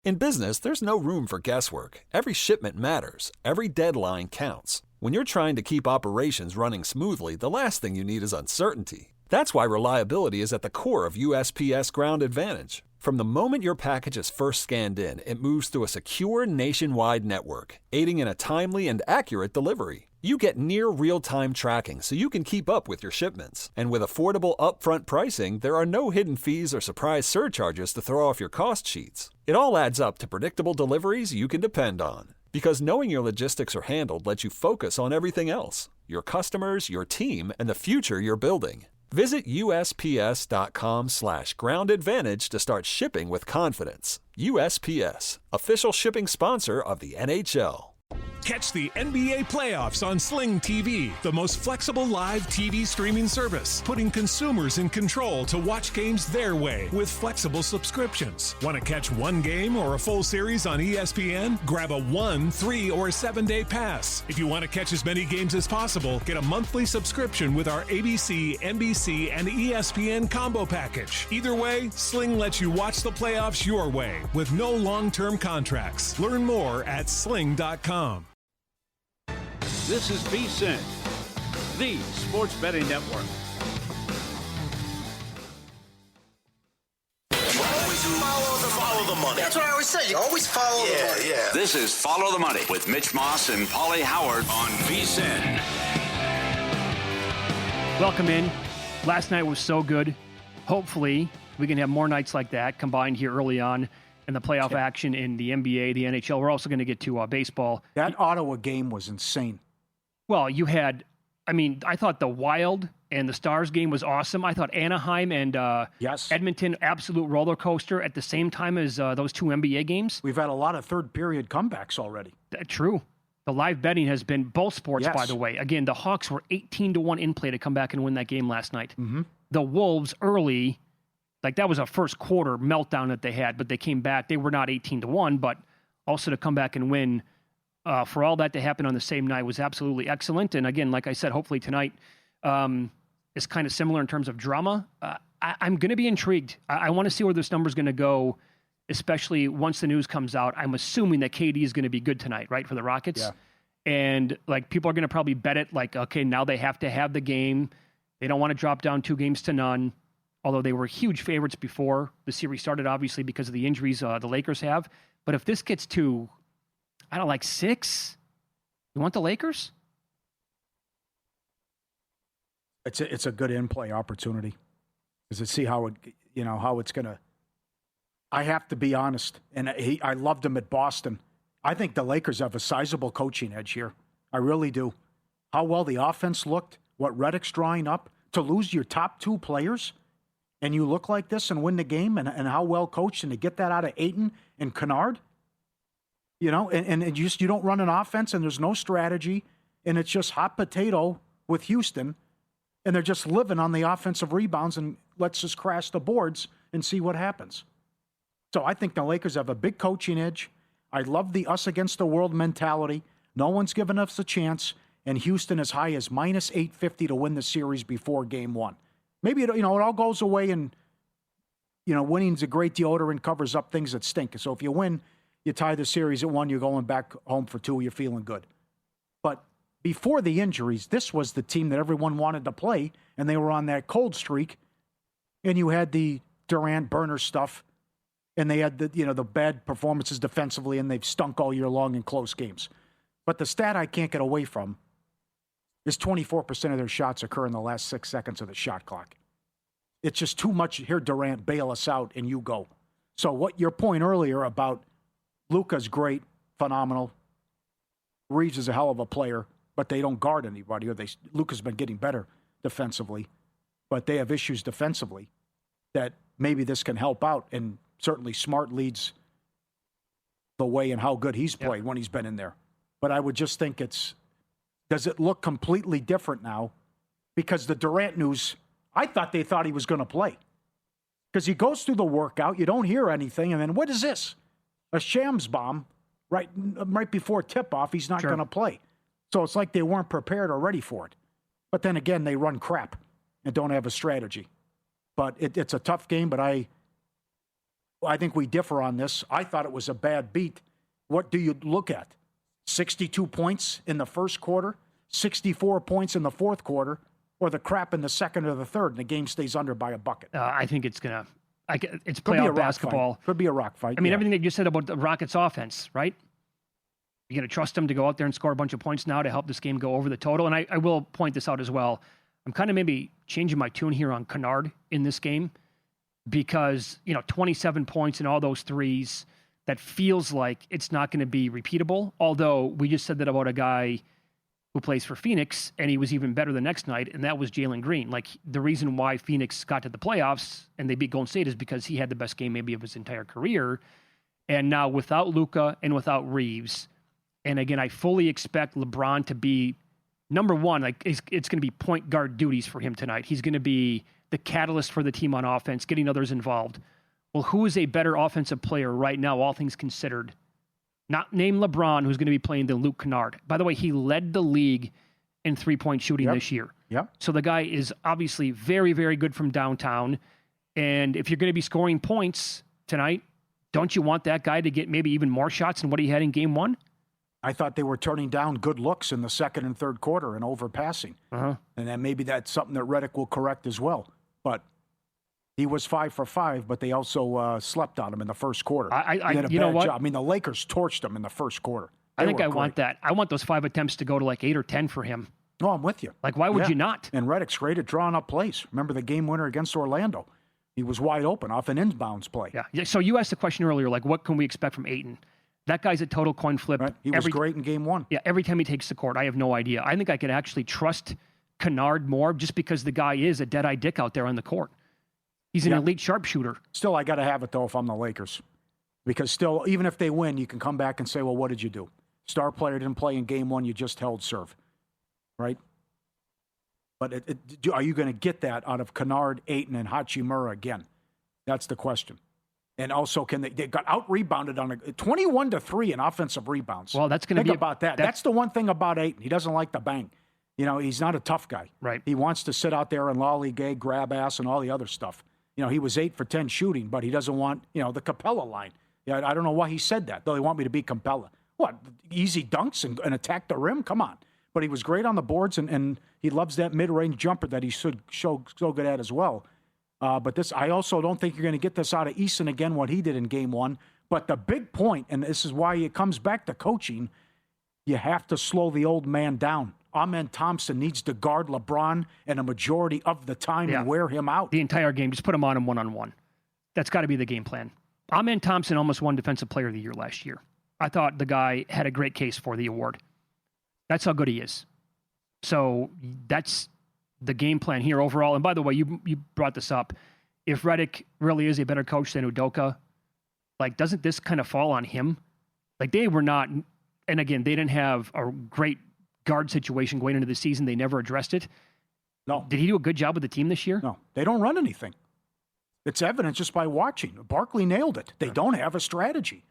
In business, there's no room for guesswork. Every shipment matters. Every deadline counts. When you're trying to keep operations running smoothly, the last thing you need is uncertainty. That's why reliability is at the core of USPS Ground Advantage. From the moment your package is first scanned in, it moves through a secure nationwide network, aiding in a timely and accurate delivery. You get near real-time tracking so you can keep up with your shipments. And with affordable upfront pricing, there are no hidden fees or surprise surcharges to throw off your cost sheets. It all adds up to predictable deliveries you can depend on. Because knowing your logistics are handled lets you focus on everything else: your customers, your team, and the future you're building. Visit USPS.com/Ground Advantage to start shipping with confidence. USPS, official shipping sponsor of the NHL. Catch the NBA playoffs on Sling TV, the most flexible live TV streaming service, putting consumers in control to watch games their way with flexible subscriptions. Want to catch one game or a full series on ESPN? Grab a 1, 3, or 7-day pass. If you want to catch as many games as possible, get a monthly subscription with our ABC, NBC, and ESPN combo package. Either way, Sling lets you watch the playoffs your way with no long-term contracts. Learn more at sling.com. This is VSiN, the sports betting network. Always follow the money. That's what I always say. You always follow the money. Yeah. This is Follow the Money with Mitch Moss and Pauly Howard on VSiN. Welcome in. Last night was so good. Hopefully, we can have more nights like that combined here early on in the playoff action in the NBA, the NHL. We're also going to get to baseball. That Ottawa game was insane. Well, you had, I thought the Wild and the Stars game was awesome. I thought Anaheim and Edmonton, absolute roller coaster at the same time as those two NBA games. We've had a lot of third period comebacks already. True. The live betting has been both sports, by the way. Again, the Hawks were 18-1 in play to come back and win that game last night. Mm-hmm. The Wolves early, that was a first quarter meltdown that they had, but they came back. They were not 18-1, but also to come back and win. For all that to happen on the same night was absolutely excellent. And again, like I said, hopefully tonight is kind of similar in terms of drama. I'm going to be intrigued. I want to see where this number is going to go, especially once the news comes out. I'm assuming that KD is going to be good tonight, right, for the Rockets. Yeah. And people are going to probably bet it okay, now they have to have the game. They don't want to drop down 2-0, although they were huge favorites before the series started, obviously, because of the injuries the Lakers have. But if this gets to 6, you want the Lakers? It's a good in-play opportunity. Because to see how it's going to. I have to be honest, and I loved him at Boston. I think the Lakers have a sizable coaching edge here. I really do. How well the offense looked, what Redick's drawing up, to lose your top 2 players, and you look like this and win the game, and how well coached, and to get that out of Ayton and Kennard. And you don't run an offense, and there's no strategy, and it's just hot potato with Houston, and they're just living on the offensive rebounds, and let's just crash the boards and see what happens. So I think the Lakers have a big coaching edge. I love the us against the world mentality. No one's given us a chance, and Houston as high as -850 to win the series before Game 1. Maybe it all goes away, and winning's a great deodorant, covers up things that stink. So if you win, you tie the series at 1, you're going back home for 2, you're feeling good. But before the injuries, this was the team that everyone wanted to play, and they were on that cold streak, and you had the Durant burner stuff, and they had the bad performances defensively, and they've stunk all year long in close games. But the stat I can't get away from is 24% of their shots occur in the last 6 seconds of the shot clock. It's just too much. Here, Durant, bail us out, and you go. So what your point earlier about Luka's great, phenomenal. Reeves is a hell of a player, but they don't guard anybody. Luka's been getting better defensively, but they have issues defensively that maybe this can help out. And certainly Smart leads the way in how good he's played when he's been in there. But I would just think does it look completely different now? Because the Durant news, I thought they thought he was going to play. Because he goes through the workout, you don't hear anything, and then what is this? A shams bomb right before tip-off, he's not going to play. So it's like they weren't prepared or ready for it. But then again, they run crap and don't have a strategy. But it's a tough game, but I think we differ on this. I thought it was a bad beat. What do you look at? 62 points in the first quarter, 64 points in the fourth quarter, or the crap in the second or the third, and the game stays under by a bucket. I think it's going to – it's playoff basketball. Could be a rock fight. I mean, everything that you said about the Rockets' offense, right? You're going to trust them to go out there and score a bunch of points now to help this game go over the total. And I will point this out as well. I'm kind of maybe changing my tune here on Kennard in this game because, 27 points and all those threes, that feels like it's not going to be repeatable. Although we just said that about a guy who plays for Phoenix, and he was even better the next night, and that was Jalen Green. Like, the reason why Phoenix got to the playoffs and they beat Golden State is because he had the best game maybe of his entire career. And now without Luka and without Reeves, and again, I fully expect LeBron to be number one. Like, it's going to be point guard duties for him tonight. He's going to be the catalyst for the team on offense, getting others involved. Well, who is a better offensive player right now, all things considered? Not named LeBron, who's going to be playing, than Luke Kennard. By the way, he led the league in three-point shooting this year. Yep. So the guy is obviously very, very good from downtown. And if you're going to be scoring points tonight, don't you want that guy to get maybe even more shots than what he had in game one? I thought they were turning down good looks in the second and third quarter and overpassing. And then maybe that's something that Redick will correct as well. But he was 5 for 5, but they also slept on him in the first quarter. He did a bad job. I mean, the Lakers torched him in the first quarter. I think I want that. I want those 5 attempts to go to like 8 or 10 for him. No, I'm with you. Like, why would you not? And Redick's great at drawing up plays. Remember the game winner against Orlando? He was wide open off an inbounds play. Yeah. So you asked the question earlier, like, what can we expect from Ayton? That guy's a total coin flip. Right. He was great in game one. Yeah, every time he takes the court, I have no idea. I think I could actually trust Kennard more just because the guy is a dead-eye dick out there on the court. He's an elite sharpshooter. Still, I got to have it, though, if I'm the Lakers. Because still, even if they win, you can come back and say, well, what did you do? Star player didn't play in game one. You just held serve. Right? But are you going to get that out of Kennard, Ayton, and Hachimura again? That's the question. And also, they got out-rebounded on 21-3 in offensive rebounds. Well, that's going to be... Think about that. That's the one thing about Ayton. He doesn't like the bang. He's not a tough guy. Right. He wants to sit out there and lollygag, grab ass, and all the other stuff. He was 8 for 10 shooting, but he doesn't want, the Capella line. Yeah, I don't know why he said that, though they want me to be Capella. What, easy dunks and attack the rim? Come on. But he was great on the boards, and he loves that mid-range jumper that he should show so good at as well. But this, I also don't think you're going to get this out of Eason again, what he did in game one. But the big point, and this is why it comes back to coaching, you have to slow the old man down. Amen Thompson needs to guard LeBron and a majority of the time and wear him out. The entire game, just put him on him one-on-one. That's got to be the game plan. Amen Thompson almost won Defensive Player of the Year last year. I thought the guy had a great case for the award. That's how good he is. So that's the game plan here overall. And by the way, you brought this up. If Redick really is a better coach than Udoka, like, doesn't this kind of fall on him? Like, they were not, and again, they didn't have a great guard situation going into the season. They never addressed it. No. Did he do a good job with the team this year? No. They don't run anything. It's evident just by watching. Barkley nailed it. They don't have a strategy.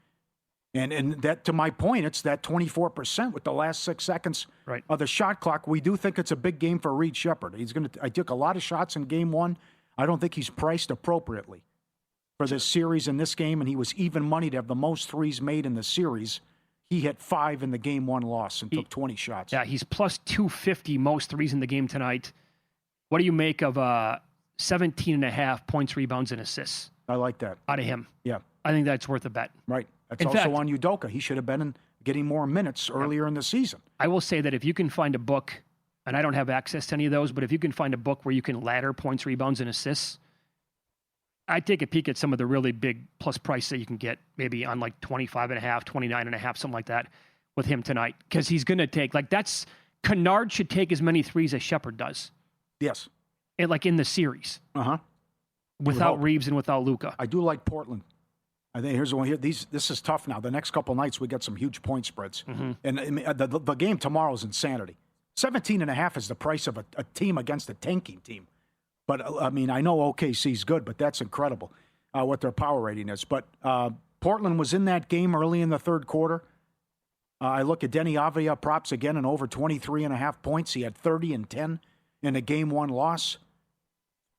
And that, to my point, it's that 24% with the last 6 seconds of the shot clock. We do think it's a big game for Reed Shepherd. I took a lot of shots in game one. I don't think he's priced appropriately for this series in this game, and he was even money to have the most threes made in the series. He hit 5 in the game one loss and took 20 shots. Yeah, he's plus 250 most threes in the game tonight. What do you make of 17.5 points, rebounds, and assists? I like that. Out of him. Yeah. I think that's worth a bet. Right. That's also on Udoka. He should have been getting more minutes earlier in the season. I will say that if you can find a book, and I don't have access to any of those, but if you can find a book where you can ladder points, rebounds, and assists, I'd take a peek at some of the really big plus price that you can get, maybe on like 25.5, 29.5, something like that, with him tonight. Because he's going to take, Kennard should take as many threes as Shepherd does. Yes. And in the series. Without Reeves and without Luka. I do like Portland. I think here's the one here. This is tough now. The next couple nights we get some huge point spreads. And the game tomorrow is insanity. 17.5 is the price of a team against a tanking team. But, I mean, I know OKC's good, but that's incredible what their power rating is. But Portland was in that game early in the third quarter. I look at Denny Avdia props again and over 23.5 points. He had 30 and 10 in a game one loss.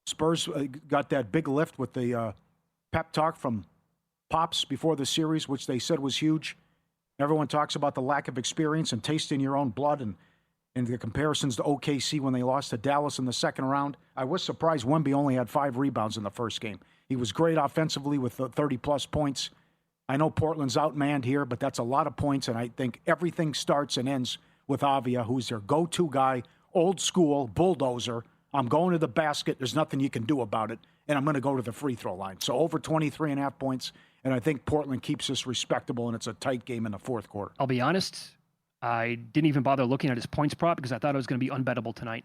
Spurs got that big lift with the pep talk from pops before the series, which they said was huge. Everyone talks about the lack of experience and tasting your own blood and the comparisons to OKC when they lost to Dallas in the second round. I was surprised Wemby only had 5 rebounds in the first game. He was great offensively with 30-plus points. I know Portland's outmanned here, but that's a lot of points, and I think everything starts and ends with Avia, who's their go-to guy, old school, bulldozer. I'm going to the basket. There's nothing you can do about it, and I'm going to go to the free throw line. So over 23.5 points, and I think Portland keeps this respectable, and it's a tight game in the fourth quarter. I'll be honest, I didn't even bother looking at his points prop because I thought it was going to be unbettable tonight.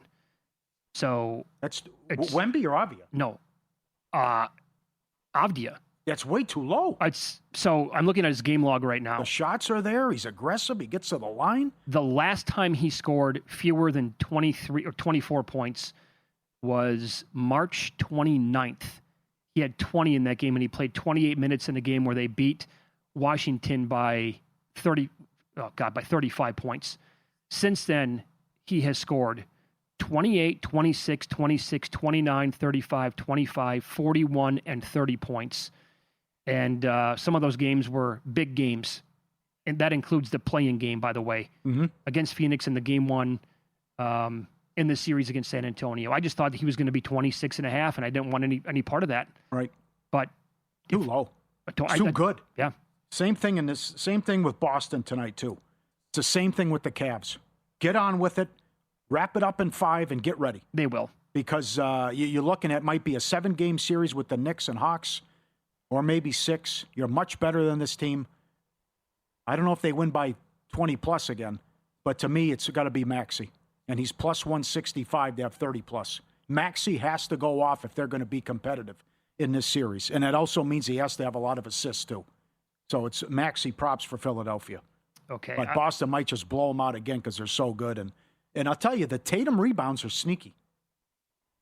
So that's Wemby or Avia? No, Avdia. That's way too low. So I'm looking at his game log right now. The shots are there. He's aggressive. He gets to the line. The last time he scored fewer than 23 or 24 points was March 29th. He had 20 in that game, and he played 28 minutes in a game where they beat Washington by 35 points. Since then, he has scored 28, 26, 26, 29, 35, 25, 41, and 30 points. And some of those games were big games. And that includes the play-in game, by the way, against Phoenix in the game one in the series against San Antonio. I just thought that he was going to be 26.5, and I didn't want any part of that. Right. But too low. Too good. Yeah. Same thing with Boston tonight, too. It's the same thing with the Cavs. Get on with it. Wrap it up in 5 and get ready. They will. Because you're looking at might be a 7-game series with the Knicks and Hawks, or maybe 6. You're much better than this team. I don't know if they win by 20-plus again, but to me, it's got to be Maxey. And he's plus 165 to have 30-plus. Maxey has to go off if they're going to be competitive in this series. And that also means he has to have a lot of assists, too. So it's Maxey props for Philadelphia. Okay. But Boston might just blow them out again because they're so good. And I'll tell you, the Tatum rebounds are sneaky.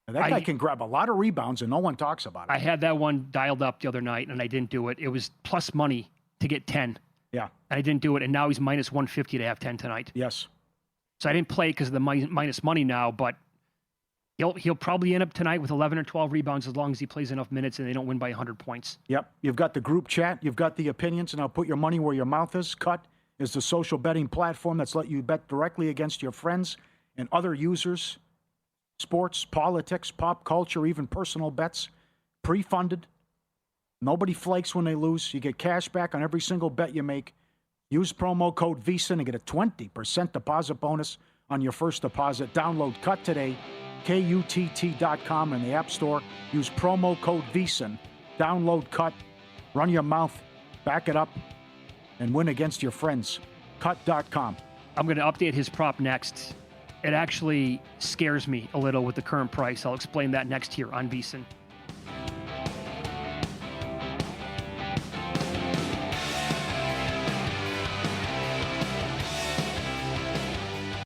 Now, that guy can grab a lot of rebounds, and no one talks about it. I had that one dialed up the other night, and I didn't do it. It was plus money to get 10. Yeah. And I didn't do it, and now he's minus 150 to have 10 tonight. Yes. So I didn't play because of the minus money now, but he'll probably end up tonight with 11 or 12 rebounds as long as he plays enough minutes and they don't win by 100 points. Yep. You've got the group chat. You've got the opinions, and I'll put your money where your mouth is. Cut is the social betting platform that's let you bet directly against your friends and other users. Sports, politics, pop culture, even personal bets. Pre-funded. Nobody flakes when they lose. You get cash back on every single bet you make. Use promo code VSiN and get a 20% deposit bonus on your first deposit. Download Cut today, KUTT.com in the App Store. Use promo code VSiN. Download Cut. Run your mouth. Back it up. And win against your friends. Cut.com. I'm going to update his prop next. It actually scares me a little with the current price. I'll explain that next here on VSiN.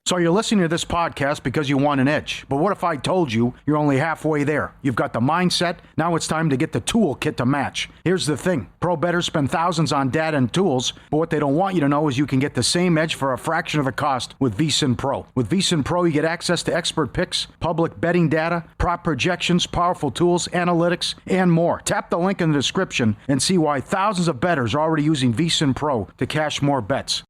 So you're listening to this podcast because you want an edge. But what if I told you you're only halfway there? You've got the mindset. Now it's time to get the toolkit to match. Here's the thing. Pro bettors spend thousands on data and tools, but what they don't want you to know is you can get the same edge for a fraction of the cost with VSiN Pro. With VSiN Pro, you get access to expert picks, public betting data, prop projections, powerful tools, analytics, and more. Tap the link in the description and see why thousands of bettors are already using VSiN Pro to cash more bets.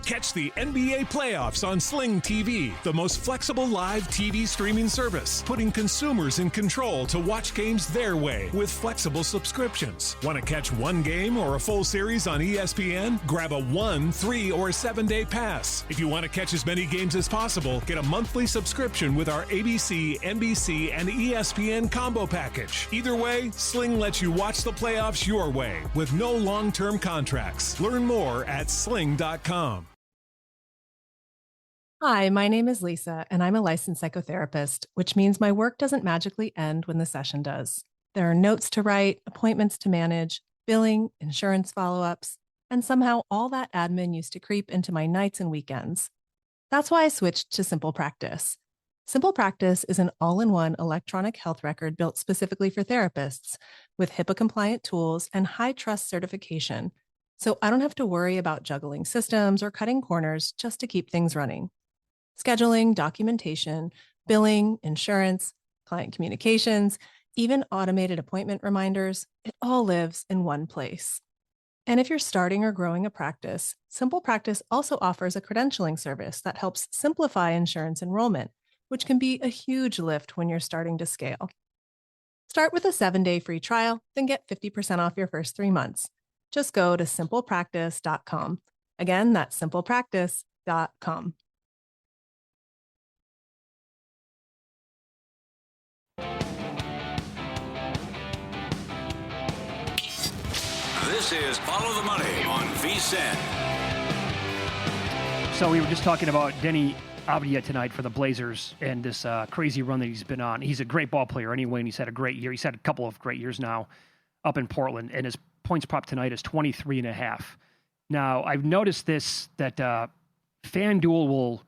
Catch the NBA playoffs on Sling TV, the most flexible live TV streaming service, putting consumers in control to watch games their way with flexible subscriptions. Want to catch one game or a full series on ESPN? Grab a 1, 3, or 7-day pass. If you want to catch as many games as possible, get a monthly subscription with our ABC, NBC, and ESPN combo package. Either way, Sling lets you watch the playoffs your way with no long-term contracts. Learn more at sling.com. Hi, my name is Lisa, and I'm a licensed psychotherapist, which means my work doesn't magically end when the session does. There are notes to write, appointments to manage, billing, insurance follow-ups, and somehow all that admin used to creep into my nights and weekends. That's why I switched to Simple Practice. Simple Practice is an all-in-one electronic health record built specifically for therapists with HIPAA-compliant tools and high-trust certification, so I don't have to worry about juggling systems or cutting corners just to keep things running. Scheduling, documentation, billing, insurance, client communications, even automated appointment reminders, it all lives in one place. And if you're starting or growing a practice, Simple Practice also offers a credentialing service that helps simplify insurance enrollment, which can be a huge lift when you're starting to scale. Start with a 7-day free trial, then get 50% off your first 3 months. Just go to simplepractice.com. Again, that's simplepractice.com. This is Follow the Money on VSiN. So we were just talking about Denny Avdia tonight for the Blazers and this crazy run that he's been on. He's a great ball player anyway, and he's had a great year. He's had a couple of great years now up in Portland, and his points prop tonight is 23.5. Now, I've noticed that FanDuel will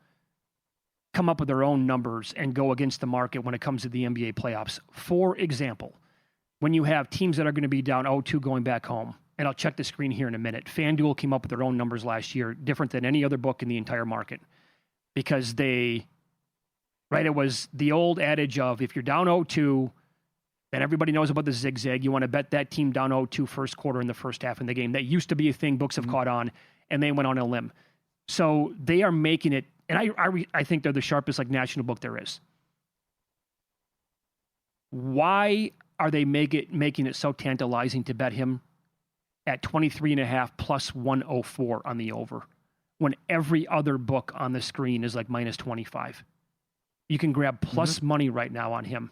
come up with their own numbers and go against the market when it comes to the NBA playoffs. For example, when you have teams that are going to be down 0-2 going back home, and I'll check the screen here in a minute, FanDuel came up with their own numbers last year, different than any other book in the entire market, because it was the old adage of if you're down 0-2, then everybody knows about the zigzag. You want to bet that team down 0-2 first quarter in the first half in the game. That used to be a thing books have caught on, and they went on a limb. So they are making it, and I think they're the sharpest national book there is. Why are they making it so tantalizing to bet him at 23.5 plus 104 on the over, when every other book on the screen is minus 25? You can grab plus money right now on him.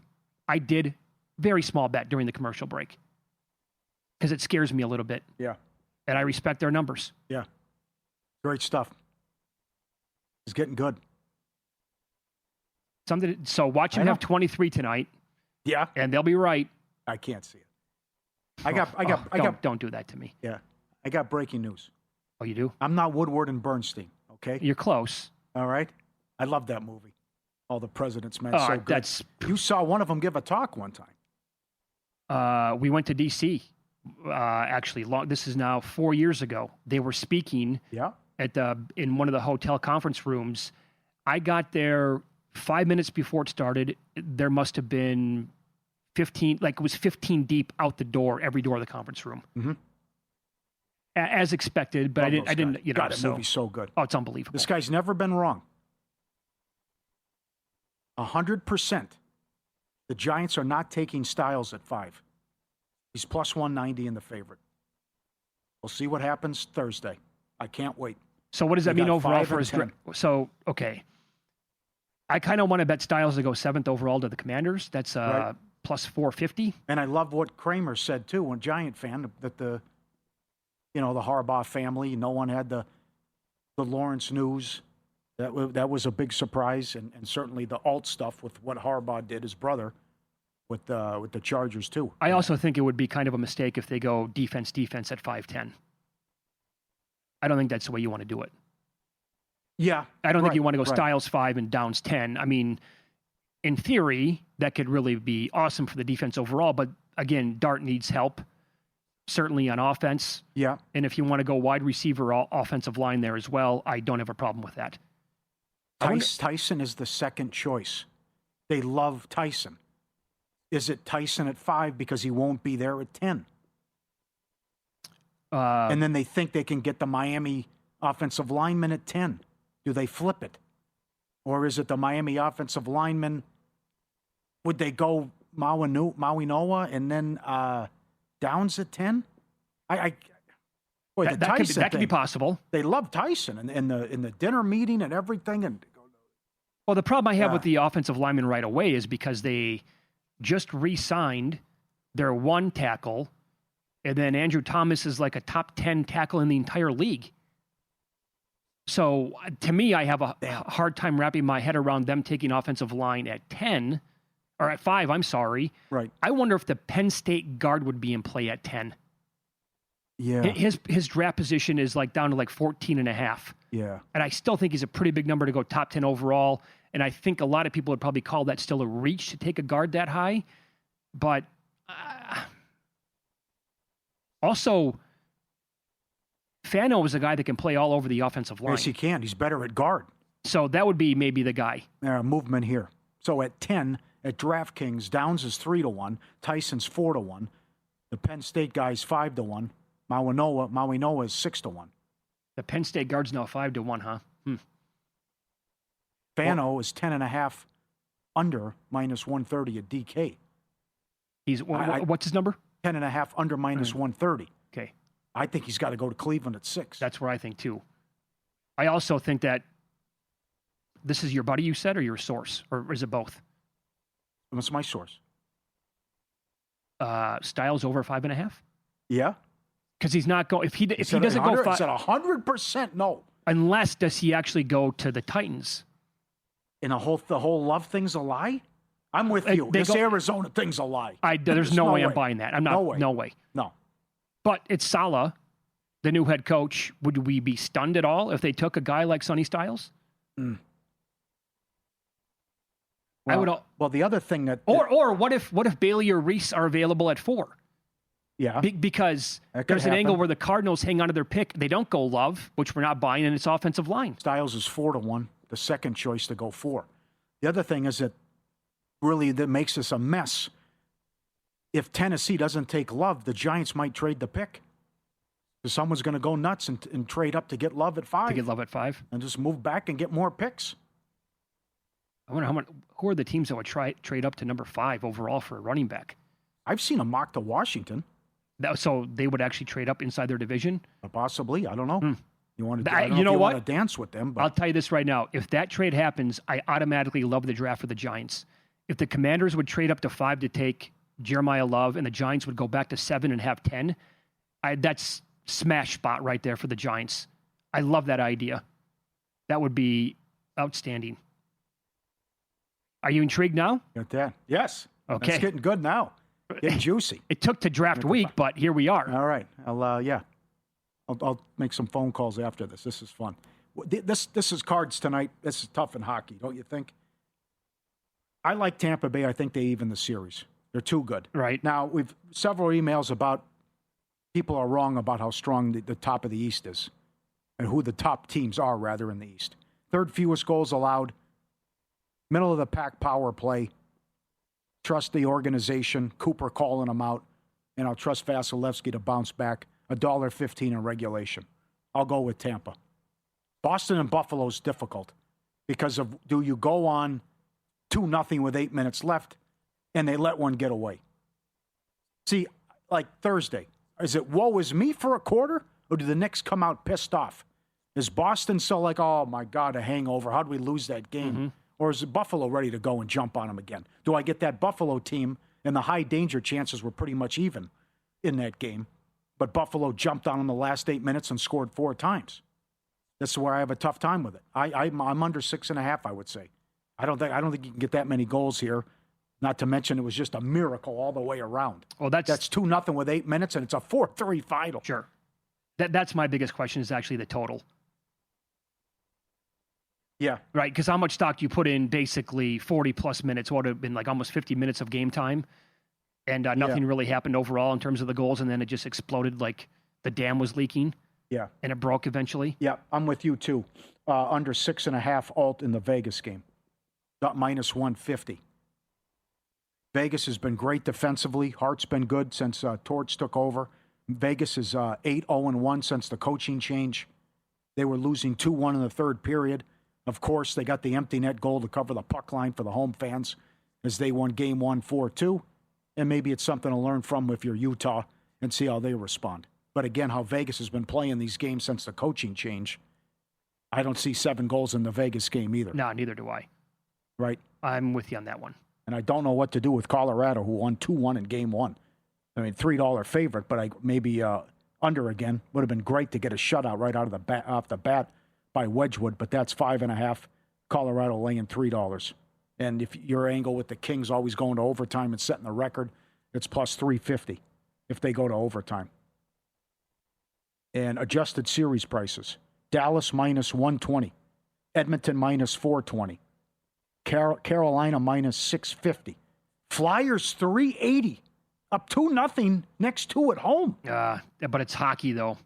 I did very small bet during the commercial break because it scares me a little bit. Yeah. And I respect their numbers. Yeah. Great stuff. It's getting good. So watch him have 23 tonight. Yeah. And they'll be right. I can't see it. Don't do that to me. Yeah. I got breaking news. Oh, you do? I'm not Woodward and Bernstein, okay? You're close. All right? I love that movie. All the President's Men. Oh, so good. You saw one of them give a talk one time. We went to D.C. Actually. This is now 4 years ago. They were speaking in one of the hotel conference rooms. I got there 5 minutes before it started. There must have been 15, it was 15 deep out the door, every door of the conference room. Mm-hmm. As expected, but I didn't, God, that movie's so good. Oh, it's unbelievable. This guy's never been wrong. 100%. The Giants are not taking Styles at 5. He's plus 190 in the favorite. We'll see what happens Thursday. I can't wait. So what does that mean overall for his grip? So, okay. I kind of want to bet Styles to go 7th overall to the Commanders. That's right. Plus 450. And I love what Kramer said, too, one Giant fan, that the Harbaugh family, no one had the Lawrence news. That was a big surprise, and certainly the alt stuff with what Harbaugh did, his brother, with the Chargers, too. I also think it would be kind of a mistake if they go defense at 5-10. I don't think that's the way you want to do it. Yeah. I don't think you want to go Styles 5 and Downs 10. I mean, in theory, that could really be awesome for the defense overall. But again, Dart needs help, certainly on offense. Yeah. And if you want to go wide receiver or offensive line there as well, I don't have a problem with that. Tyson is the second choice. They love Tyson. Is it Tyson at 5 because he won't be there at 10? And then they think they can get the Miami offensive lineman at 10. Do they flip it? Or is it the Miami offensive lineman? Would they go Maui Noah and then Downs at 10? That could be possible. They love Tyson in the dinner meeting and everything. And well, the problem I have with the offensive lineman right away is because they just re-signed their one tackle, and then Andrew Thomas is like a top 10 tackle in the entire league. So to me, I have a hard time wrapping my head around them taking offensive line at 10 or at 5. I'm sorry. Right. I wonder if the Penn State guard would be in play at 10. Yeah. His draft position is down to 14.5. Yeah. And I still think he's a pretty big number to go top 10 overall. And I think a lot of people would probably call that still a reach to take a guard that high. But also, Fano is a guy that can play all over the offensive line. Yes, he can. He's better at guard. So that would be maybe the guy. Movement here. So at 10, At DraftKings, Downs is 3-1. Tyson's 4-1. The Penn State guy's 5-1. Maui Noah is 6-1. The Penn State guard's now 5-1, huh? Fano is 10.5 under minus 130 at DK. He's what's his number? 10.5 under minus 130. Okay. I think he's got to go to Cleveland at 6. That's where I think too. I also think that this is your buddy you said, or your source, or is it both? What's my source? Styles over 5.5. Yeah. Because he's not going. If he doesn't go 5, it's at 100% no. Unless does he actually go to the Titans? And the whole love thing's a lie? I'm with you. This Arizona thing's a lie. There's no way I'm buying that. I'm not. No way. No. But it's Saleh, the new head coach. Would we be stunned at all if they took a guy like Sonny Styles? Well, I would. Well, the other thing that or what if Bailey or Reese are available at 4? Yeah. Because there's an angle where the Cardinals hang on to their pick. They don't go Love, which we're not buying, and it's offensive line. Styles is 4-1, the second choice to go 4. The other thing is that really that makes this a mess. If Tennessee doesn't take Love, the Giants might trade the pick. Because someone's going to go nuts and trade up to get Love at 5. To get Love at 5? And just move back and get more picks. I wonder who are the teams that would trade up to number 5 overall for a running back? I've seen a mock to Washington. So they would actually trade up inside their division? Possibly. I don't know. You want to? Want to dance with them? But I'll tell you this right now: if that trade happens, I automatically love the draft for the Giants. If the Commanders would trade up to 5 to take Jeremiah Love, and the Giants would go back to 7 and have 10, that's smash spot right there for the Giants. I love that idea. That would be outstanding. Are you intrigued now? Got that? Yes. Okay. It's getting good now. Getting juicy. It took to draft week, but here we are. All right. I'll make some phone calls after this. This is fun. This is cards tonight. This is tough in hockey, don't you think? I like Tampa Bay. I think they even the series. They're too good. Right. Now, we've several emails about people are wrong about how strong the top of the East is and who the top teams are, rather, in the East. Third fewest goals allowed. Middle of the pack power play. Trust the organization. Cooper calling them out. And I'll trust Vasilevsky to bounce back. $1.15 in regulation. I'll go with Tampa. Boston and Buffalo is difficult because of do you go on 2-0 with 8 minutes left and they let one get away? See, like Thursday, is it woe is me for a quarter or do the Knicks come out pissed off? Is Boston so like, oh my God, a hangover? How did we lose that game? Mm-hmm. Or is Buffalo ready to go and jump on them again? Do I get that Buffalo team and the high danger chances were pretty much even in that game? But Buffalo jumped on them the last 8 minutes and scored 4 times. That's where I have a tough time with it. I'm under 6.5, I would say. I don't think you can get that many goals here. Not to mention it was just a miracle all the way around. Well, that's 2-0 with 8 minutes, and it's a 4-3 final. Sure. That's my biggest question is actually the total. Yeah. Right, because how much stock do you put in basically 40-plus minutes? What would have been like almost 50 minutes of game time? And nothing really happened overall in terms of the goals, and then it just exploded like the dam was leaking. Yeah. And it broke eventually. Yeah, I'm with you too. Under 6.5 alt in the Vegas game. Got minus 150. Vegas has been great defensively. Hart's been good since Torts took over. Vegas is 8-0-1 since the coaching change. They were losing 2-1 in the third period. Of course, they got the empty net goal to cover the puck line for the home fans as they won game 1 4-2. And maybe it's something to learn from if you're Utah and see how they respond. But again, how Vegas has been playing these games since the coaching change, I don't see 7 goals in the Vegas game either. No, neither do I. Right? I'm with you on that one. And I don't know what to do with Colorado, who won 2-1 in game 1. I mean, $3 favorite, but maybe under again. Would have been great to get a shutout right out of off the bat by Wedgwood, but that's 5.5. Colorado laying $3. And if your angle with the Kings always going to overtime and setting the record, it's plus 350 if they go to overtime. And adjusted series prices. Dallas minus 120. Edmonton minus 420. Carolina minus 650. Flyers 380. Up 2-0 next 2 at home. But it's hockey, though.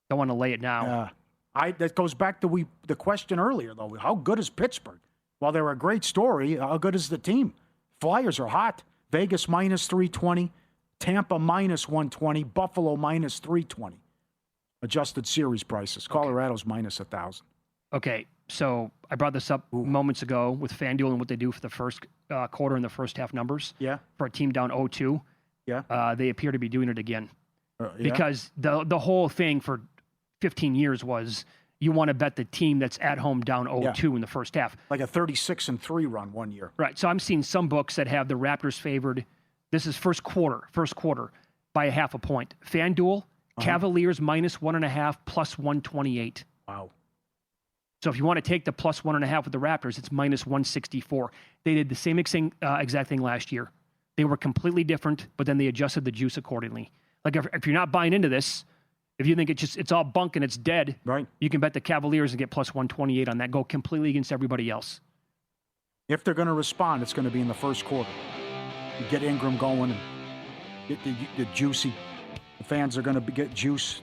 Don't want to lay it now. That goes back to the question earlier, though. How good is Pittsburgh? Well, they're a great story. How good is the team? Flyers are hot. Vegas minus 320, Tampa minus 120, Buffalo minus 320. Adjusted series prices. Colorado's minus 1,000. Okay, so I brought this up moments ago with FanDuel and what they do for the first quarter and the first half numbers. Yeah. For a team down 0-2. Yeah. They appear to be doing it again. Yeah. Because the whole thing for 15 years was you want to bet the team that's at home down 0-2 in the first half. Like a 36-3 run one year. Right. So I'm seeing some books that have the Raptors favored. This is first quarter by a half a point. FanDuel, Cavaliers minus 1.5 plus 128. Wow. So if you want to take the plus 1.5 with the Raptors, it's minus 164. They did the same exact thing last year. They were completely different, but then they adjusted the juice accordingly. Like if you're not buying into this, if you think it's all bunk and it's dead, right, you can bet the Cavaliers and get plus 128 on that. Go completely against everybody else. If they're going to respond, it's going to be in the first quarter. You get Ingram going and get the juicy. The fans are going to get juice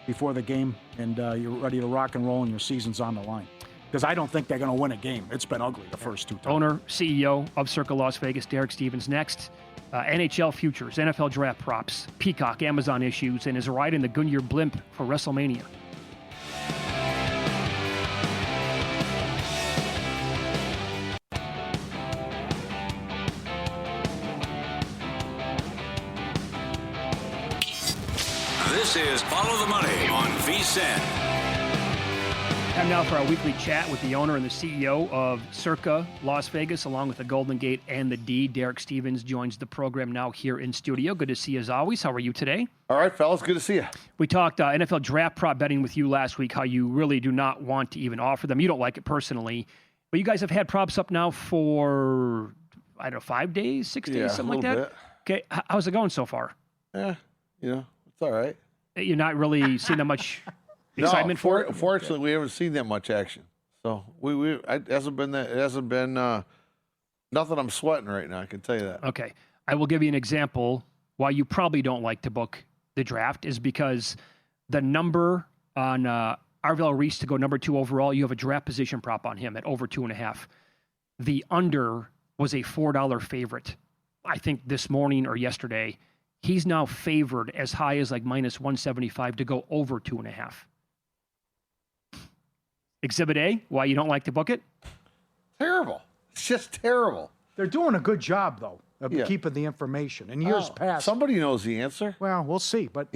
before the game, and you're ready to rock and roll, and your season's on the line. Because I don't think they're going to win a game. It's been ugly the first two times. Owner, CEO of Circa Las Vegas, Derek Stevens. Next, NHL futures, NFL draft props, Peacock, Amazon issues, and his ride in the Goodyear Blimp for WrestleMania. This is Follow the Money on VSiN. Time now for our weekly chat with the owner and the CEO of Circa Las Vegas, along with the Golden Gate and the D. Derek Stevens joins the program now here in studio. Good to see you as always. How are you today? All right, fellas. Good to see you. We talked NFL draft prop betting with you last week, how you really do not want to even offer them. You don't like it personally. But you guys have had props up now for, 5 days, 6 days, something like that? Bit. Okay. How's it going so far? Yeah, it's all right. You're not really seeing that much excitement for it? Fortunately, we haven't seen that much action. So it hasn't been nothing I'm sweating right now, I can tell you that. Okay. I will give you an example why you probably don't like to book the draft is because the number on Arvell Reese to go number 2 overall, you have a draft position prop on him at over 2.5. The under was a $4 favorite. I think this morning or yesterday, he's now favored as high as like minus 175 to go over 2.5. Exhibit A, why you don't like to book it? Terrible. It's just terrible. They're doing a good job, though, of keeping the information. In years past. Somebody knows the answer. Well, we'll see, but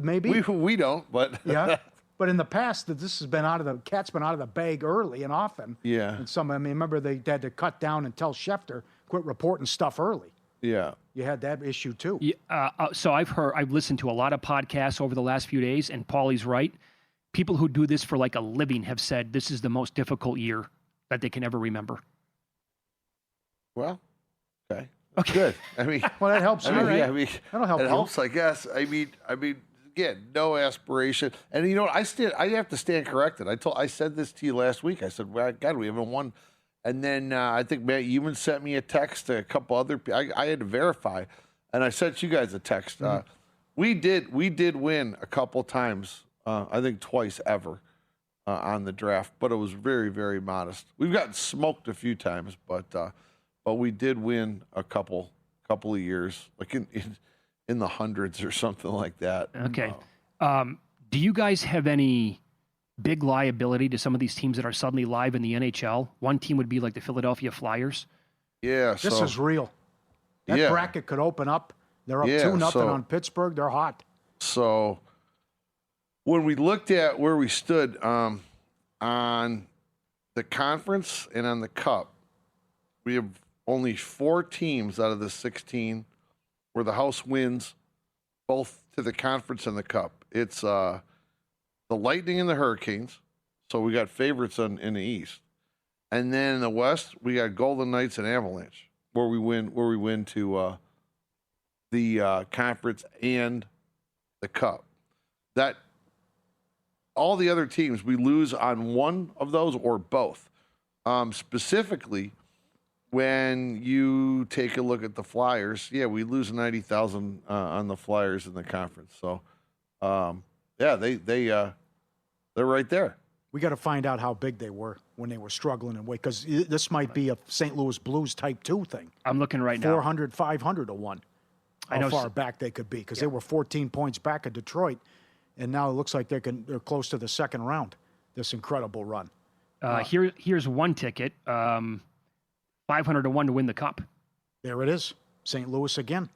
maybe. We don't, but. Yeah. But in the past, this has been cat's been out of the bag early and often. Yeah. And remember they had to cut down and tell Schefter, quit reporting stuff early. Yeah. You had that issue too. Yeah, so I've listened to a lot of podcasts over the last few days, and Pauly's right. People who do this for like a living have said this is the most difficult year that they can ever remember. Well, okay. That's good. I mean, well, that helps. That'll help. It you. helps, I guess. I mean, again, no aspiration. And you know what? I have to stand corrected. I said this to you last week. I said, well, God, we haven't won. And then I think, Matt, you even sent me a text to a couple other people. I had to verify. And I sent you guys a text. Mm-hmm. We did win a couple times, I think twice ever on the draft, but it was very, very modest. We've gotten smoked a few times, but we did win a couple of years, like in the hundreds or something like that. Okay. Do you guys have any big liability to some of these teams that are suddenly live in the NHL? One team would be like the Philadelphia Flyers. Yeah. This is real. That bracket could open up. They're up 2-0 on Pittsburgh. They're hot. So when we looked at where we stood on the conference and on the cup, we have only 4 teams out of the 16 where the house wins both to the conference and the cup. It's the Lightning and the Hurricanes. So we got favorites in the East. And then in the West, we got Golden Knights and Avalanche, where we win to the conference and the cup. That all the other teams, we lose on one of those or both. Specifically, when you take a look at the Flyers, we lose 90,000 on the Flyers in the conference. So, they're right there. We got to find out how big they were when they were struggling and weight, because this might be a St. Louis Blues type 2 thing. I'm looking right now. 400, 500 to 1. How far back they could be, because they were 14 points back at Detroit, and now it looks like they're close to the second round. This incredible run. Here's one ticket, 500 to 1 to win the Cup. There it is. St. Louis again.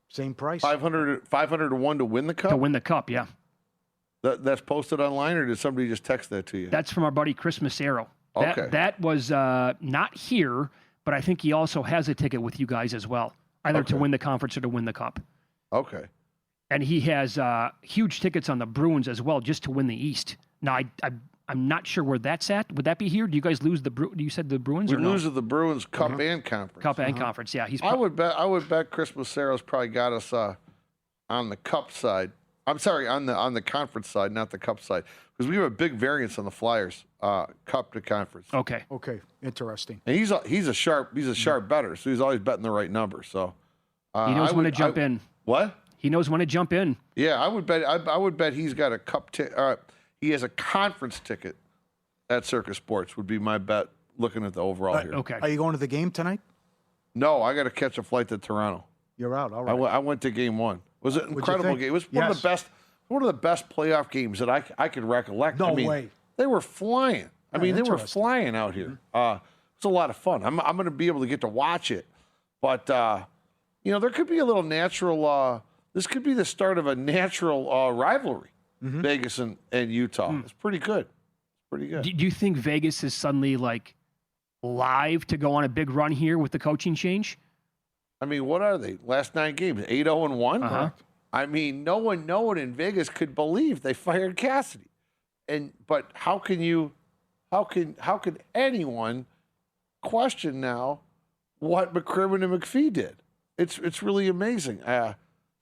Same price. 500 to 1 to win the Cup? To win the Cup, yeah. That's posted online, or did somebody just text that to you? That's from our buddy Chris Macero. Okay. That was not here, but I think he also has a ticket with you guys as well, either to win the conference or to win the Cup. Okay. And he has huge tickets on the Bruins as well, just to win the East. Now, I'm not sure where that's at. Would that be here? Do you guys lose you said the Bruins? We or no? lose to the Bruins Cup and Conference. Cup and Conference, yeah. I would bet Chris Macero's probably got us on the Cup side. I'm sorry, on the Conference side, not the Cup side, because we have a big variance on the Flyers, Cup to Conference. Okay, interesting. And he's a sharp bettor, so he's always betting the right number. So he knows when to jump in. What? He knows when to jump in. Yeah, I would bet he's got a Cup he has a Conference ticket at Circa Sports, would be my bet looking at the overall here. Okay. Are you going to the game tonight? No, I got to catch a flight to Toronto. You're out. All right. I went to game 1. It was an incredible game. It was one of the best playoff games that I could recollect. No way. They were flying. They were flying out here. It's a lot of fun. I'm going to be able to get to watch it. But, there could be a little natural this could be the start of a natural rivalry, Vegas and Utah. It's pretty good. Do you think Vegas is suddenly live to go on a big run here with the coaching change? What are they? Last 9 games, 8-0-1. Uh-huh. No one in Vegas could believe they fired Cassidy. But how can anyone question now what McCrimmon and McPhee did? It's really amazing. It's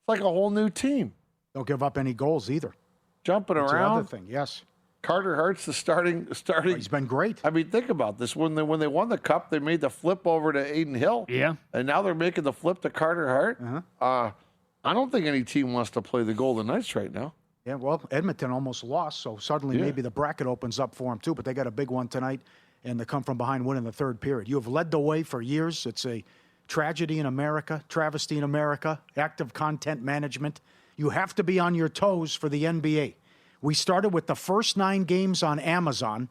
like a whole new team. Don't give up any goals either. Jumping That's around. The other thing, yes. Carter Hart's the starting. He's been great. Think about this. When they won the Cup, they made the flip over to Aiden Hill. Yeah. And now they're making the flip to Carter Hart. I don't think any team wants to play the Golden Knights right now. Yeah, well, Edmonton almost lost, so suddenly maybe the bracket opens up for them too. But they got a big one tonight, and they come from behind win in the third period. You have led the way for years. It's a tragedy in America, travesty in America, active content management. You have to be on your toes for the NBA. We started with the first 9 games on Amazon,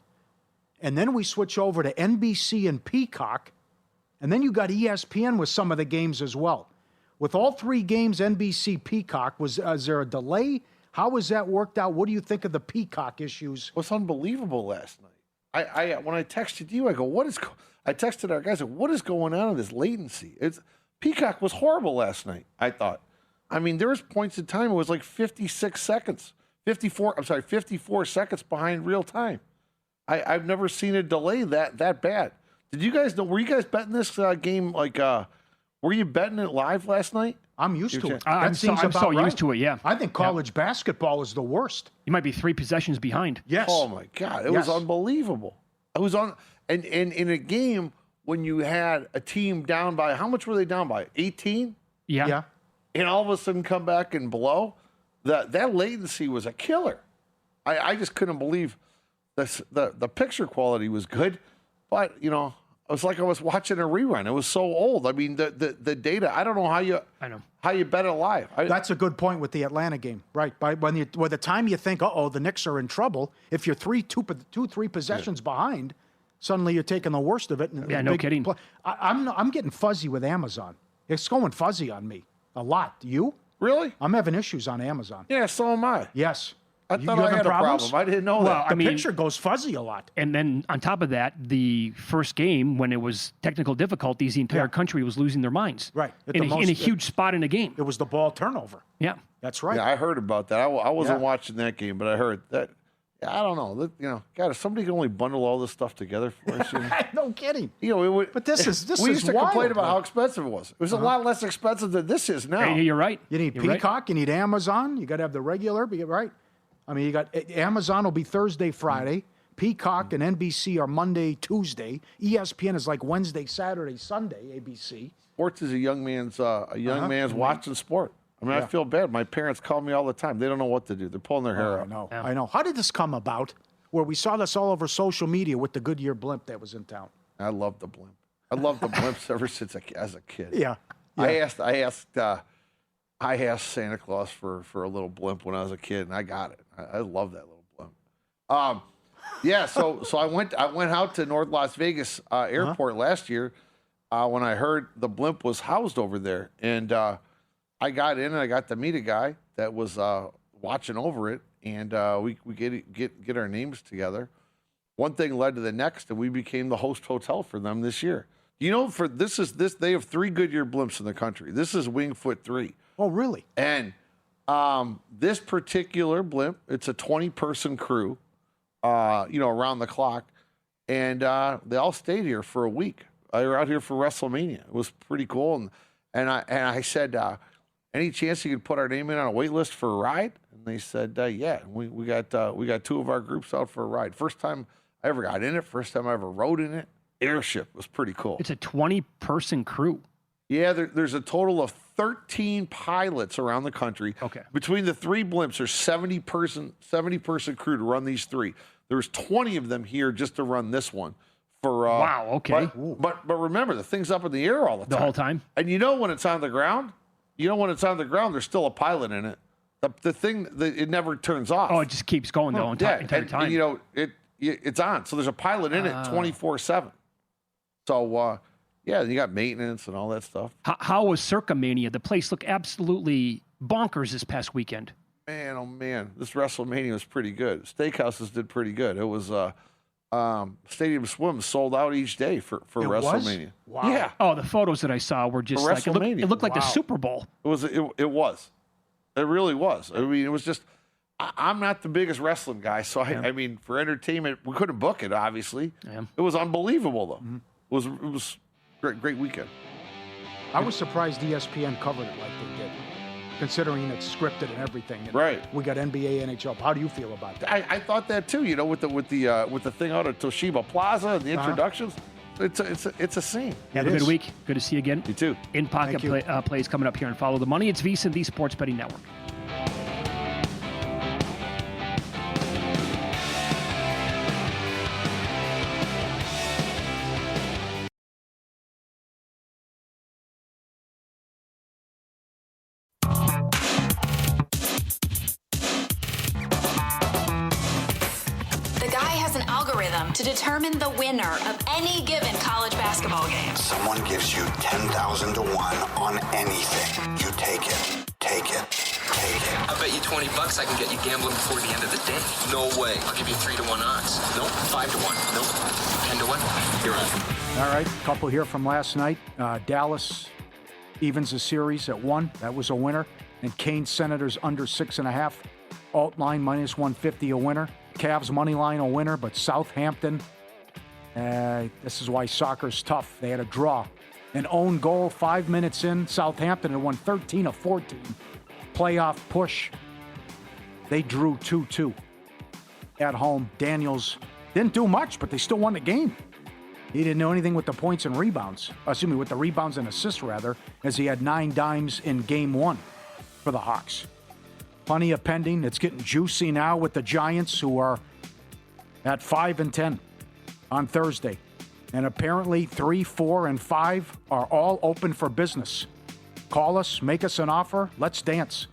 and then we switch over to NBC and Peacock, and then you got ESPN with some of the games as well. With all 3 games, NBC, Peacock, is there a delay? How was that worked out? What do you think of the Peacock issues? It was unbelievable last night. When I texted you, I go, I texted our guys, what is going on in this latency? Peacock was horrible last night, I thought. There was points in time, it was like 56 seconds. 54 seconds behind real time. I've never seen a delay that bad. Did you guys know? Were you guys betting this game? Were you betting it live last night? I'm used to it. I'm so used to it. Yeah. I think college basketball is the worst. You might be 3 possessions behind. Yes. Oh my God, it was unbelievable. It was on, and in a game when you had a team down by how much were they down by? 18. Yeah. And all of a sudden come back and blow. That latency was a killer. I just couldn't believe this. The picture quality was good, but it was like I was watching a rerun. It was so old. The data. I don't know how you bet it live. That's a good point with the Atlanta game, right? By the time you think, the Knicks are in trouble, if you're 3 possessions behind, suddenly you're taking the worst of it. No kidding. I'm getting fuzzy with Amazon. It's going fuzzy on me a lot. You? Really? I'm having issues on Amazon. Yeah, so am I. Yes. I thought I had a problem. I didn't know that. The picture goes fuzzy a lot. And then on top of that, the first game, when it was technical difficulties, the entire country was losing their minds. Right. In a huge spot in a game. It was the ball turnover. Yeah. That's right. Yeah, I heard about that. I wasn't watching that game, but I heard that. I don't know. God, if somebody could only bundle all this stuff together for us. No kidding. But this is we used to wild, complain about how expensive it was. It was a lot less expensive than this is now. Hey, you're right. You need Peacock. You need Amazon. You got to have the regular. Right. You got Amazon will be Thursday, Friday. Peacock and NBC are Monday, Tuesday. ESPN is like Wednesday, Saturday, Sunday. ABC. Sports is a young man's watching sport. I feel bad. My parents call me all the time. They don't know what to do. They're pulling their hair out. I know. How did this come about? where we saw this all over social media with the Goodyear Blimp that was in town. I love the blimp. I love the blimps ever since as a kid. Yeah. I asked Santa Claus for a little blimp when I was a kid, and I got it. I love that little blimp. So I went out to North Las Vegas Airport last year when I heard the blimp was housed over there, and I got in and I got to meet a guy that was watching over it, and we get our names together. One thing led to the next, and we became the host hotel for them this year. You know, they have 3 Goodyear blimps in the country. This is Wingfoot 3. Oh, really? And this particular blimp, it's a 20-person crew, around the clock, and they all stayed here for a week. They were out here for WrestleMania. It was pretty cool, and I said, any chance you could put our name in on a wait list for a ride? And they said, yeah. We got 2 of our groups out for a ride. First time I ever got in it. First time I ever rode in it. Airship was pretty cool. It's a 20-person crew. Yeah, there's a total of 13 pilots around the country. Okay. Between the 3 blimps, there's 70-person crew to run these 3. There's 20 of them here just to run this one. Wow. Okay. But remember, the thing's up in the air all the time. The whole time. And when it's on the ground, there's still a pilot in it. The thing it never turns off. Oh, it just keeps going the entire time. And, it's on. So there's a pilot in it 24/7. So you got maintenance and all that stuff. How was Circa Mania? The place looked absolutely bonkers this past weekend. Man, oh man, this WrestleMania was pretty good. Steakhouses did pretty good. It was Stadium Swim sold out each day for WrestleMania. Wow. Yeah. Oh, the photos that I saw were just like it looked like the Super Bowl. It was. It really was. I mean, it was just. I'm not the biggest wrestling guy, so I mean, for entertainment, we couldn't book it. Obviously, It was unbelievable though. Mm-hmm. It was great weekend. I was surprised ESPN covered it like they did, considering it's scripted and everything. And right. We got NBA, NHL. How do you feel about that? I thought that too. With the thing out at Toshiba Plaza and the introductions, it's a scene. Have a good week. Good to see you again. You too. In Pocket plays coming up here and Follow the Money. It's VSiN, the Sports Betting Network. To determine the winner of any given college basketball game. Someone gives you 10,000 to 1 on anything. You take it. Take it. Take it. I bet you $20 I can get you gambling before the end of the day. No way. I'll give you 3 to 1 odds. Nope. 5 to 1. Nope. 10 to 1. You're on. All right. Couple here from last night. Dallas evens a series at 1. That was a winner. And Kane Senators under 6.5. Alt line minus 150 a winner. Cavs money line a winner, but Southampton, this is why soccer's tough. They had a draw. An own goal 5 minutes in. Southampton had won 13 of 14. Playoff push. They drew 2-2 at home. Daniels didn't do much, but they still won the game. He didn't do anything with the points and rebounds. With the rebounds and assists, rather, as he had 9 dimes in game 1 for the Hawks. Plenty of pending. It's getting juicy now with the Giants, who are at 5-10 on Thursday. And apparently 3, 4, and 5 are all open for business. Call us, make us an offer. Let's dance.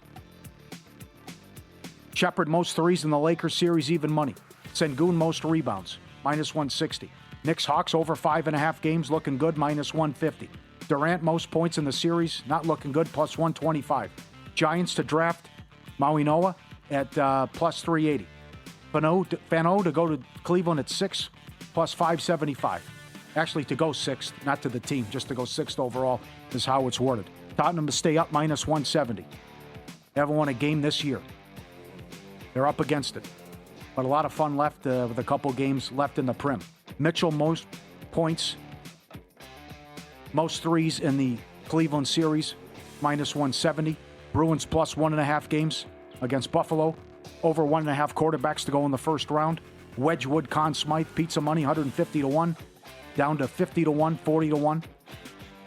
Shepard most threes in the Lakers series, even money. Sengun most rebounds, minus 160. Knicks Hawks over 5.5 games, looking good, minus 150. Durant most points in the series, not looking good, plus 125. Giants to draft Maui Noah at plus 380. Fano to go to Cleveland at 6, plus 575. Actually, to go 6th, not to the team, just to go 6th overall is how it's worded. Tottenham to stay up, minus 170. They haven't won a game this year. They're up against it. But a lot of fun left with a couple games left in the Prim. Mitchell most points, most threes in the Cleveland series, minus 170. Bruins plus 1.5 games against Buffalo. Over 1.5 quarterbacks to go in the first round. Wedgwood, Conn Smythe, pizza money, 150 to 1. Down to 50 to 1, 40 to 1.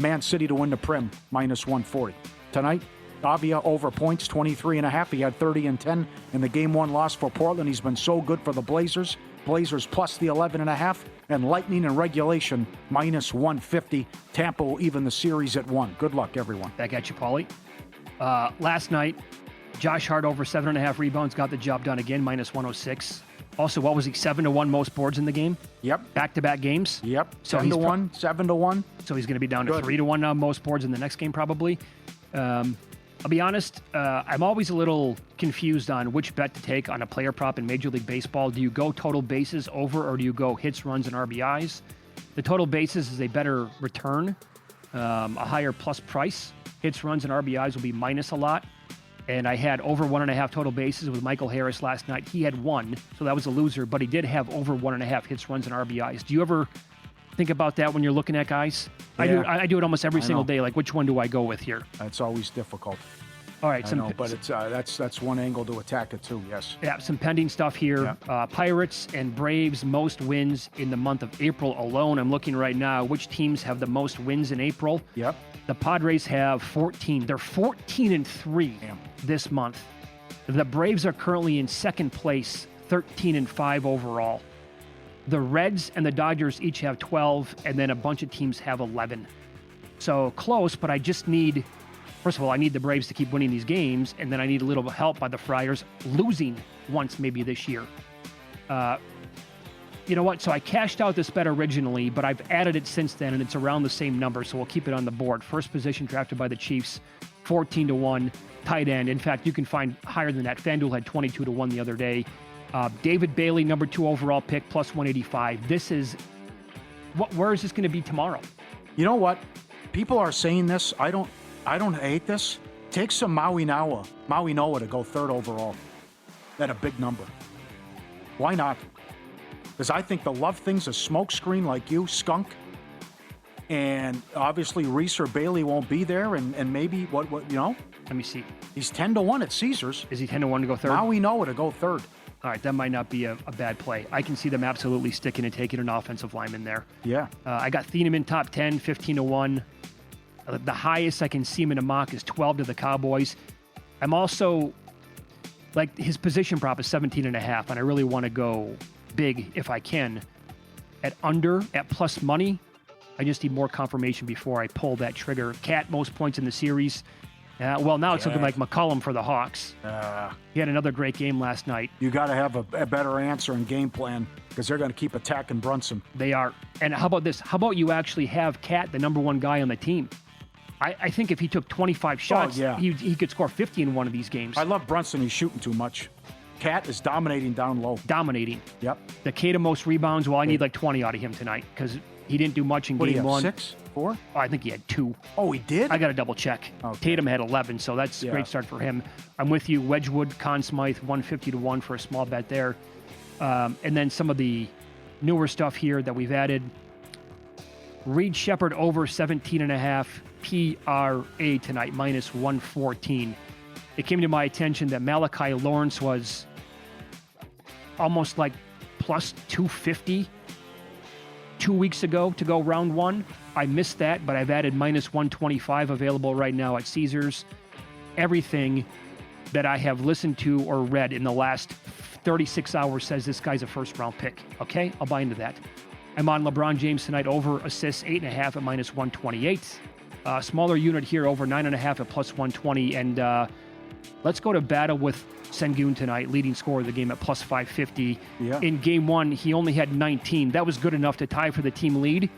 Man City to win the Prim, minus 140. Tonight, Avia over points, 23.5. He had 30 and 10 in the game 1 loss for Portland. He's been so good for the Blazers. Blazers plus the 11.5, and Lightning in regulation minus 150. Tampa will even the series at 1. Good luck, everyone. Back at you, Pauly. Last night, Josh Hart over 7.5 rebounds, got the job done again, minus 106. Also, what was he, 7-1 most boards in the game? Yep. Back-to-back games? Yep. So 7-1, 7-1. So he's going to be down to 3-1 now, most boards in the next game, probably. I'll be honest, I'm always a little confused on which bet to take on a player prop in Major League Baseball. Do you go total bases over, or do you go hits, runs, and RBIs? The total bases is a better return, a higher plus price. Hits, runs, and RBIs will be minus a lot. And I had over 1.5 total bases with Michael Harris last night. He had 1, so that was a loser, but he did have over 1.5 hits, runs, and RBIs. Do you ever think about that when you're looking at guys? Yeah. I do it almost every single day. Like, which one do I go with here? That's always difficult. All right. I know, but it's that's one angle to attack it too, yes. Yeah, some pending stuff here. Yeah. Pirates and Braves most wins in the month of April alone. I'm looking right now. Which teams have the most wins in April? Yep. The Padres have 14. They're 14-3 this month. The Braves are currently in second place, 13-5 overall. The Reds and the Dodgers each have 12, and then a bunch of teams have 11. So close, but I just need, first of all, I need the Braves to keep winning these games, and then I need a little help by the Friars losing once maybe this year. You know what? So I cashed out this bet originally, but I've added it since then, and it's around the same number, so we'll keep it on the board. First position drafted by the Chiefs, 14-1, tight end. In fact, you can find higher than that. FanDuel had 22-1 the other day. David Bailey, number 2 overall pick, plus 185. This is, where is this going to be tomorrow? You know what? People are saying this. I don't hate this. Take some Maui Noah to go 3rd overall. At a big number. Why not? Because I think the Love thing's a smokescreen like you, skunk. And obviously Reese or Bailey won't be there, and maybe what you know? Let me see. He's 10-1 at Caesars. Is he 10-1 to go 3rd? Maui Noah to go 3rd. All right, that might not be a bad play. I can see them absolutely sticking and taking an offensive lineman there. Yeah. I got Thieneman top 10, 15-1. The highest I can see him in a mock is 12 to the Cowboys. I'm also, like, his position prop is 17.5, and I really want to go big if I can. At plus money, I just need more confirmation before I pull that trigger. Cat, most points in the series. Well, now it's looking like McCollum for the Hawks. He had another great game last night. You got to have a better answer and game plan because they're going to keep attacking Brunson. They are. And how about this? How about you actually have Cat, the number 1 guy on the team? I think if he took 25 shots, he could score 50 in one of these games. I love Brunson. He's shooting too much. Cat is dominating down low. Dominating. Yep. The Cada most rebounds, well, I need like 20 out of him tonight because he didn't do much in game 1. 6? 4? Oh, I think he had 2. Oh, he did? I got to double check. Okay. Tatum had 11, so that's a great start for him. I'm with you. Wedgwood, Conn Smythe, 150-1 for a small bet there. And then some of the newer stuff here that we've added. Reed Shepherd over 17.5 PRA tonight, minus 114. It came to my attention that Malachi Lawrence was almost like plus 250 2 weeks ago to go round 1. I missed that, but I've added minus 125 available right now at Caesars. Everything that I have listened to or read in the last 36 hours says this guy's a first-round pick. Okay? I'll buy into that. I'm on LeBron James tonight, over assists 8.5 at minus 128. Smaller unit here, over 9.5 at plus 120. And let's go to battle with Sengun tonight, leading scorer of the game at plus 550. Yeah. In game 1, he only had 19. That was good enough to tie for the team lead.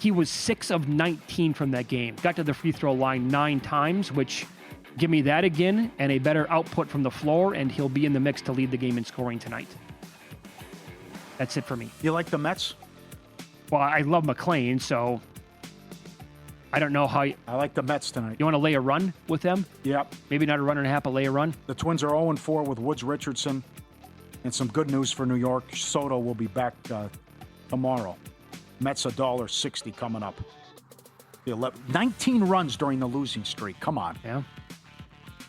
He was 6 of 19 from that game. Got to the free throw line 9 times, which, give me that again and a better output from the floor, and he'll be in the mix to lead the game in scoring tonight. That's it for me. You like the Mets? Well, I love McClain, so I don't know how you... I like the Mets tonight. You want to lay a run with them? Yep. Maybe not a run and a half, but lay a run? The Twins are 0-4 with Woods Richardson. And some good news for New York. Soto will be back tomorrow. Mets $1.60 coming up. 19 runs during the losing streak. Come on. Yeah.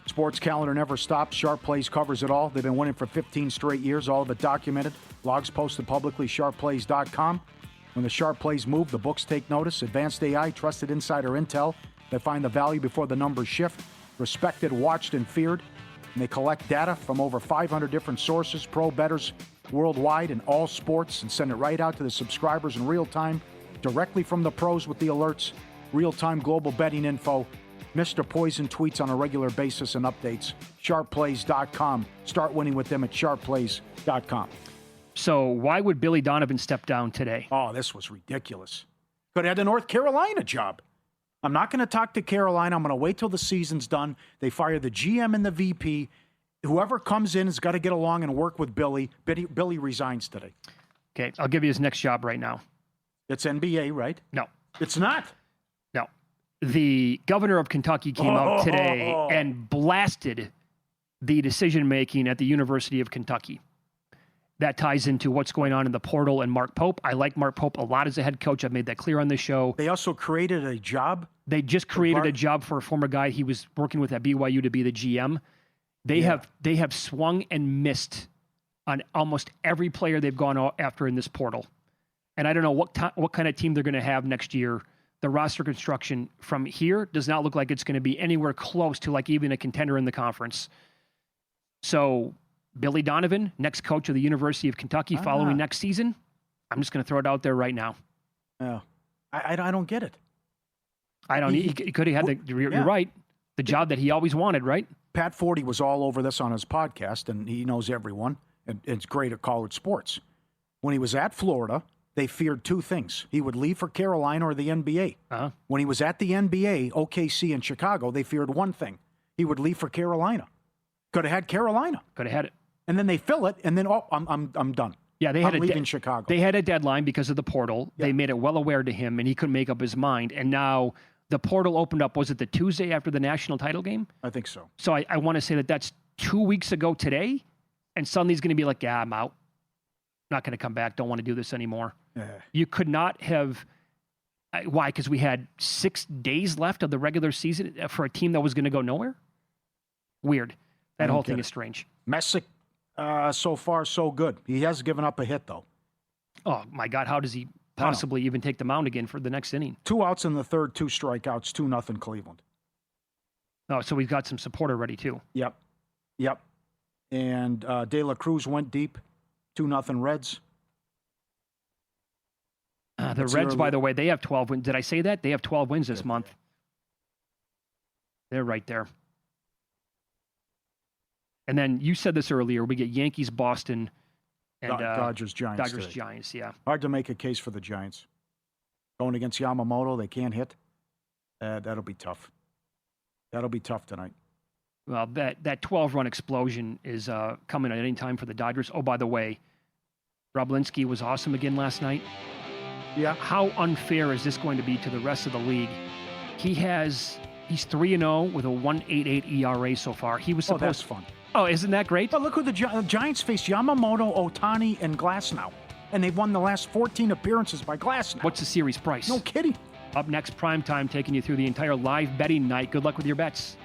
Sports calendar never stops. Sharp Plays covers it all. They've been winning for 15 straight years. All of it documented. Logs posted publicly, sharpplays.com. When the Sharp Plays move, the books take notice. Advanced AI, trusted insider intel. They find the value before the numbers shift. Respected, watched, and feared. And they collect data from over 500 different sources. Pro bettors worldwide in all sports and send it right out to the subscribers in real time, directly from the pros with the alerts, real-time global betting info, Mr. Poison tweets on a regular basis and updates. Sharpplays.com. Start winning with them at sharpplays.com. So why would Billy Donovan step down today? Oh, this was ridiculous. Could have had the North Carolina job. I'm not going to talk to Carolina. I'm going to wait till the season's done. They fire the GM and the VP. Whoever comes in has got to get along and work with Billy. Billy resigns today. Okay, I'll give you his next job right now. It's NBA, right? No. It's not? No. The governor of Kentucky came out today and blasted the decision-making at the University of Kentucky. That ties into what's going on in the portal and Mark Pope. I like Mark Pope a lot as a head coach. I've made that clear on this show. They also created a job? They just created a job for a former guy he was working with at BYU to be the GM. They have swung and missed on almost every player they've gone after in this portal. And I don't know what kind of team they're going to have next year. The roster construction from here does not look like it's going to be anywhere close to like even a contender in the conference. So Billy Donovan, next coach of the University of Kentucky following next season, I'm just going to throw it out there right now. Yeah. I don't get it. I don't. He could have had you're right. The job that he always wanted, right? Pat Forty was all over this on his podcast, and he knows everyone, and it's great at college sports. When he was at Florida, they feared two things. He would leave for Carolina or the NBA. Uh-huh. When he was at the NBA, OKC, and Chicago, they feared one thing. He would leave for Carolina. Could have had Carolina. Could have had it. And then they fill it, and then, I'm done. Yeah, they had leaving Chicago. They had a deadline because of the portal. Yeah. They made it well aware to him, and he couldn't make up his mind. And now the portal opened up, was it the Tuesday after the national title game? I think so. So I want to say that's 2 weeks ago today, and suddenly he's going to be like, yeah, I'm out. Not going to come back. Don't want to do this anymore. You could not have. Why? Because we had 6 days left of the regular season for a team that was going to go nowhere? Weird. That whole thing is strange. Messick, so far, so good. He has given up a hit, though. Oh, my God. How does he possibly even take the mound again for the next inning? 2 outs in the third, 2 strikeouts, 2-0 Cleveland. Oh, so we've got some support already, too. Yep. And De La Cruz went deep, 2-0 Reds. The Reds, by the way, they have 12 wins. Did I say that? They have 12 wins this month. They're right there. And then you said this earlier. We get Yankees, Boston, and Dodgers, Giants. Dodgers, today. Giants, yeah. Hard to make a case for the Giants. Going against Yamamoto, they can't hit. That'll be tough. That'll be tough tonight. Well, that 12-run explosion is coming at any time for the Dodgers. Oh, by the way, Roblinski was awesome again last night. Yeah. How unfair is this going to be to the rest of the league? He's 3-0 with a 1.88 ERA so far. He was supposed. Oh, that's fun. Oh, isn't that great? But look who the Giants face: Yamamoto, Ohtani, and Glasnow, and they've won the last 14 appearances by Glasnow. What's the series price? No kidding. Up next, primetime, taking you through the entire live betting night. Good luck with your bets.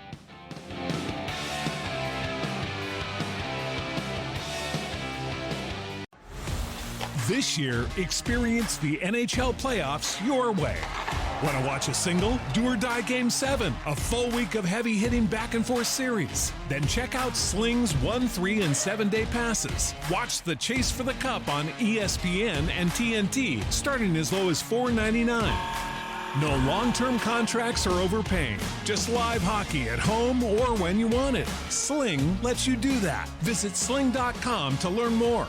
This year, experience the NHL playoffs your way. Want to watch a single? Do or die Game 7, a full week of heavy-hitting back-and-forth series. Then check out Sling's 1, 3, and 7-day passes. Watch the Chase for the Cup on ESPN and TNT, starting as low as $4.99. No long-term contracts or overpaying. Just live hockey at home or when you want it. Sling lets you do that. Visit sling.com to learn more.